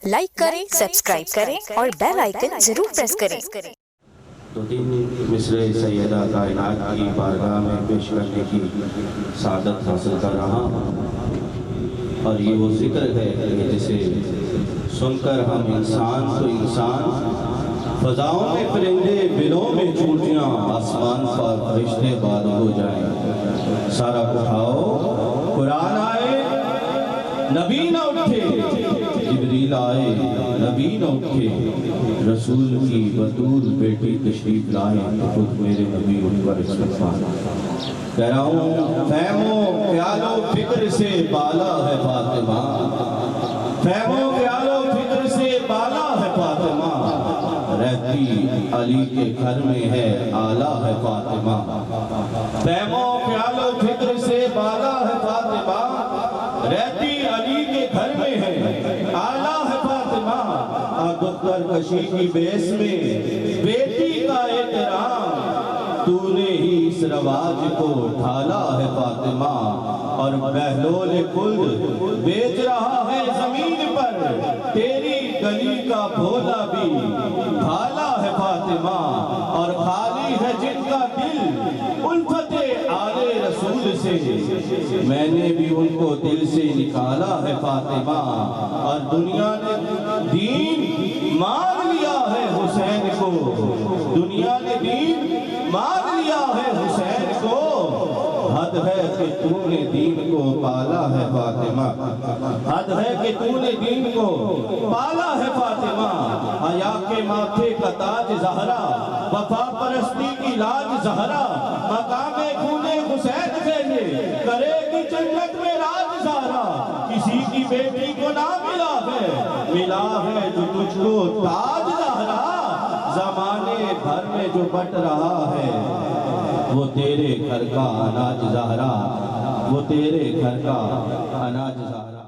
Like کریں، subscribe کریں اور بیل آئیکن ضرور پریس کریں۔ تو تین مصرع سیدہ کائنات کی بارگاہ میں پیش کرنے کی سعادت حاصل کر رہا اور یہ وہ ذکر ہے کہ جسے سن کر ہم انسان تو انسان، فضاؤں میں پرندے، بلوں میں چونٹیاں، آسمان پر فرشتے باد ہو جائیں۔ سارا اٹھاؤ، قرآن آئے نبی نہ اٹھے، جبریل آئے نبی نہ اٹھے، رسول کی بطول بیٹی تشریف لائیں تو خود میرے نبی ان پر استغفار۔ کہہ رہا ہوں فہم و خیال و فکر سے بالا ہے فاطمہ، فہم و خیال و فکر سے بالا ہے فاطمہ، رہتی علی کے گھر میں ہے آلہ ہے فاطمہ۔ فہم و خیال و فکر سے بالا ہے فاطمہ، رہتی علی کے گھر میں ہے آلہ ہے فاطمہ۔ دختر کشی کی بیس میں بیٹی کا احترام، تو نے ہی اس رواج کو ڈھالا ہے فاطمہ۔ اور بہلول خلد بیچ رہا ہے زمین پر، تیری گلی کا بھولا بھی بھالا ہے فاطمہ۔ اور خالی ہے جن کا دل الفت آل رسول سے، میں نے بھی ان کو دل سے نکالا ہے فاطمہ۔ اور دنیا نے دین مان لیا ہے حسین کو، دنیا نے دین مان لیا ہے حسین کو، حد ہے کہ تو نے دین کو پالا ہے فاطمہ، حد ہے کہ تو نے دین کو پالا ہے فاطمہ۔ حیا کے ماتھے کا تاج زہرا، وفا پرستی کی لاج زہرا، مقام خون حسین سے یہ کرے گی جنت میں راج زہرا۔ کسی کی بیٹی کو نہ ملا ہے جو تجھ کو تاج زہرا، زمانے بھر میں جو بٹ رہا ہے وہ تیرے گھر کا اناج زہرا، وہ تیرے گھر کا اناج زہرا۔